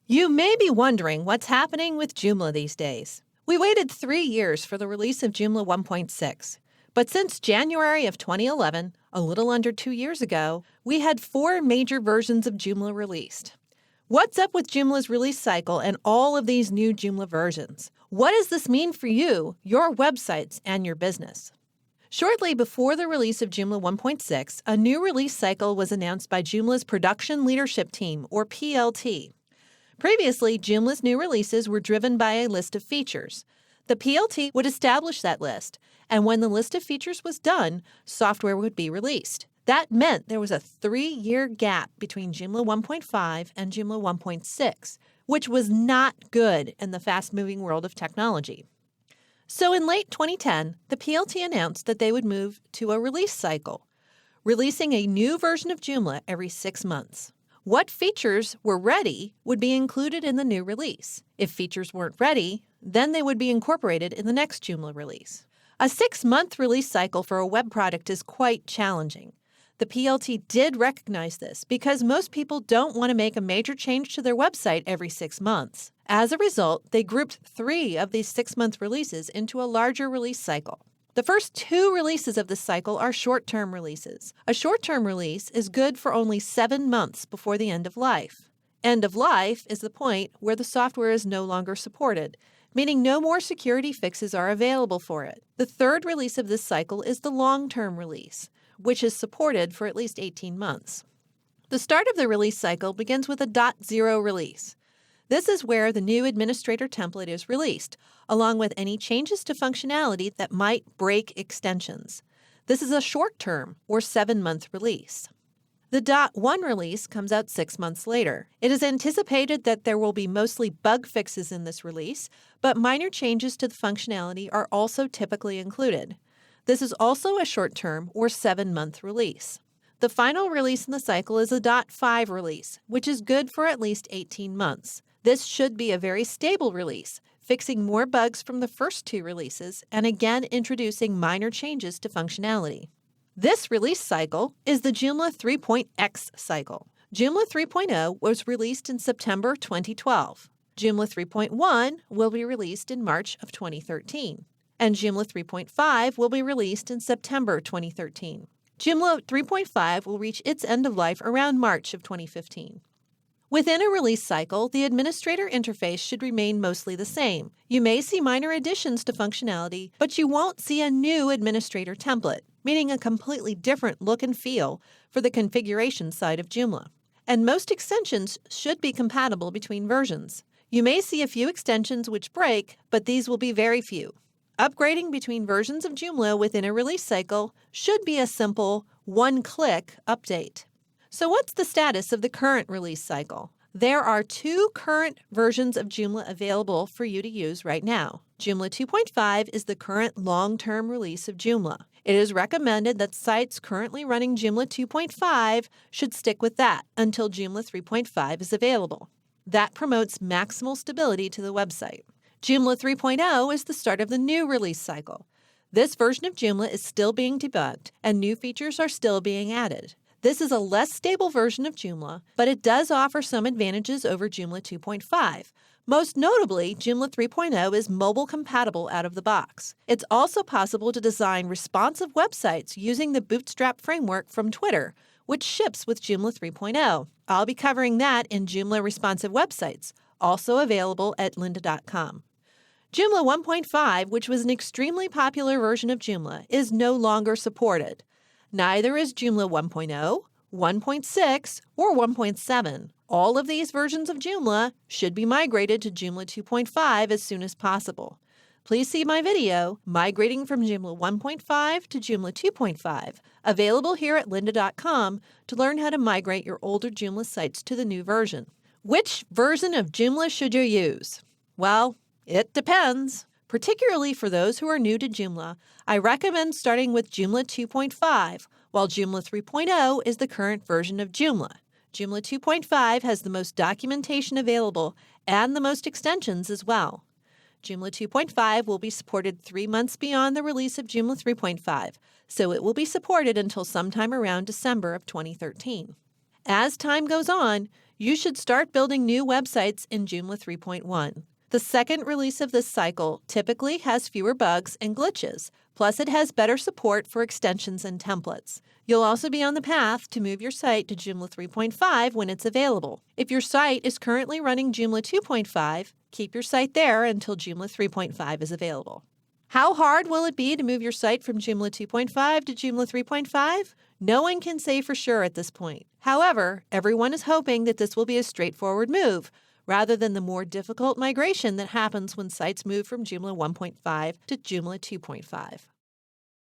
You may be wondering what's happening with Joomla these days. We waited 3 years for the release of Joomla 1.6. But since January of 2011, a little under 2 years ago, we had 4 major versions of Joomla released. What's up with Joomla's release cycle and all of these new Joomla versions? What does this mean for you, your websites, and your business? Shortly before the release of Joomla 1.6, a new release cycle was announced by Joomla's Production Leadership Team, or PLT. Previously, Joomla's new releases were driven by a list of features. The PLT would establish that list, and when the list of features was done, software would be released. That meant there was a 3-year gap between Joomla 1.5 and Joomla 1.6, which was not good in the fast-moving world of technology. So in late 2010, the PLT announced that they would move to a release cycle, releasing a new version of Joomla every 6 months. What features were ready would be included in the new release. If features weren't ready, then they would be incorporated in the next Joomla release. A 6-month release cycle for a web product is quite challenging. The PLT did recognize this because most people don't want to make a major change to their website every 6 months. As a result, they grouped 3 of these 6-month releases into a larger release cycle. The first 2 releases of this cycle are short-term releases. A short-term release is good for only 7 months before the end of life. End of life is the point where the software is no longer supported, meaning no more security fixes are available for it. The third release of this cycle is the long-term release, which is supported for at least 18 months. The start of the release cycle begins with a .0 release. This is where the new administrator template is released, along with any changes to functionality that might break extensions. This is a short-term or 7-month release. The .1 release comes out 6 months later. It is anticipated that there will be mostly bug fixes in this release, but minor changes to the functionality are also typically included. This is also a short-term or 7-month release. The final release in the cycle is a .5 release, which is good for at least 18 months. This should be a very stable release, fixing more bugs from the first 2 releases and again introducing minor changes to functionality. This release cycle is the Joomla 3.x cycle. Joomla 3.0 was released in September 2012. Joomla 3.1 will be released in March of 2013. And Joomla 3.5 will be released in September 2013. Joomla 3.5 will reach its end of life around March of 2015. Within a release cycle, the administrator interface should remain mostly the same. You may see minor additions to functionality, but you won't see a new administrator template, meaning a completely different look and feel for the configuration side of Joomla. And most extensions should be compatible between versions. You may see a few extensions which break, but these will be very few. Upgrading between versions of Joomla within a release cycle should be a simple one-click update. So what's the status of the current release cycle? There are 2 current versions of Joomla available for you to use right now. Joomla 2.5 is the current long-term release of Joomla. It is recommended that sites currently running Joomla 2.5 should stick with that until Joomla 3.5 is available. That promotes maximal stability to the website. Joomla 3.0 is the start of the new release cycle. This version of Joomla is still being debugged, and new features are still being added. This is a less stable version of Joomla, but it does offer some advantages over Joomla 2.5. Most notably, Joomla 3.0 is mobile compatible out of the box. It's also possible to design responsive websites using the Bootstrap framework from Twitter, which ships with Joomla 3.0. I'll be covering that in Joomla Responsive Websites, also available at lynda.com. Joomla 1.5, which was an extremely popular version of Joomla, is no longer supported. Neither is Joomla 1.0, 1.6, or 1.7. All of these versions of Joomla should be migrated to Joomla 2.5 as soon as possible. Please see my video, Migrating from Joomla 1.5 to Joomla 2.5, available here at lynda.com to learn how to migrate your older Joomla sites to the new version. Which version of Joomla should you use? Well, it depends. Particularly for those who are new to Joomla, I recommend starting with Joomla 2.5, while Joomla 3.0 is the current version of Joomla. Joomla 2.5 has the most documentation available and the most extensions as well. Joomla 2.5 will be supported 3 months beyond the release of Joomla 3.5, so it will be supported until sometime around December of 2013. As time goes on, You should start building new websites in Joomla 3.1. The second release of this cycle typically has fewer bugs and glitches, plus it has better support for extensions and templates. You'll also be on the path to move your site to Joomla 3.5 when it's available. If your site is currently running Joomla 2.5, keep your site there until Joomla 3.5 is available. How hard will it be to move your site from Joomla 2.5 to Joomla 3.5? No one can say for sure at this point. However, everyone is hoping that this will be a straightforward move, rather than the more difficult migration that happens when sites move from Joomla 1.5 to Joomla 2.5.